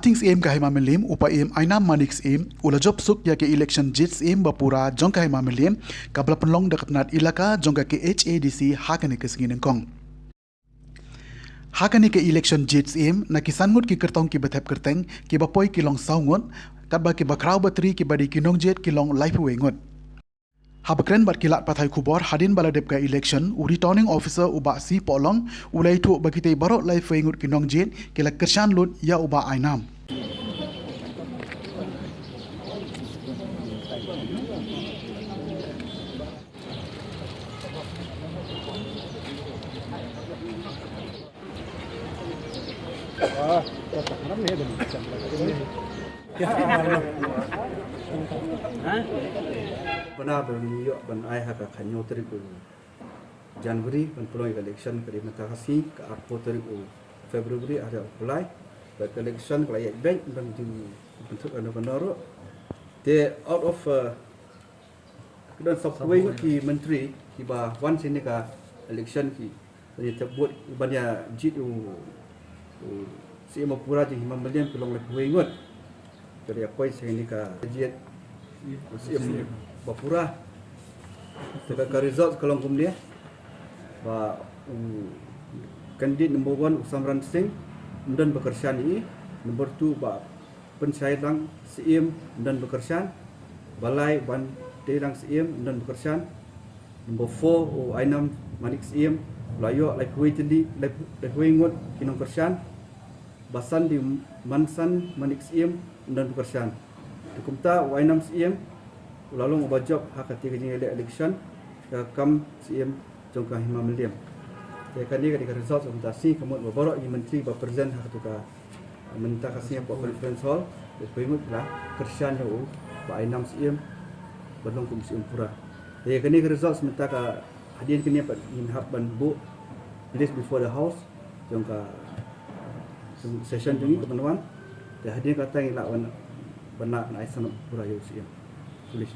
Things aim kahima milim upa aim aina manix aim ula job suk ya ke election jits aim bapura jong kahima milim kabla penlong dekat nat ilaka jong ke HADC hakani ke singin kong hakani ke election jits aim na kisan ngut ki kertong ki betep kerteng ki bapoi ki long saungot kadba ki bakrau batri ki badi kinong jet ki long life wengot habakren bat kilat pathai kubor hadin baladep ka election u returning officer uba si polong ulai tu bagite barok life wengut kinong jet kila kershan lut ya uba ainam Benar berniat benai hak kanyo teriku Januari peluang election kali matahasi ke apa teriku Februari ada mulai baik election kalau ya bank dan bentuk benar they out of kedan software ki menteri ki ba one sini ka election ki dia sebut banyak jitu si mapura ji membelian peluang lebih ingat dari apa sini ka jet si bapura tegak result kalau kemudian ba kandidat number 1 Samran Singh dan bekerjaan ini number 2 ba pencairan CM dan bekerjaan balai ban terang CM dan bekerjaan number 4 Ainam Manik CM layo lai kuai jadi lai kuai ngot kinong kerjaan basan di mansan Manik CM dan bekerjaan dikumta Ainam CM lalu ngobajok hak ketika jeng election kam CM jongkah hima miliam ya kan dia ketika result presentasi kemudian beberapa menteri berpresent hak tu ka minta kasih buat conference hall berpingut lah kerjaan yo ba Ainam CM belum kum CM pura ya kan dia result sementara ka hadian kini in hak ban bu list before the house jongkah session jungi kepenuan dan hadian kata yang lawan benak naik sana pura yo CM tulis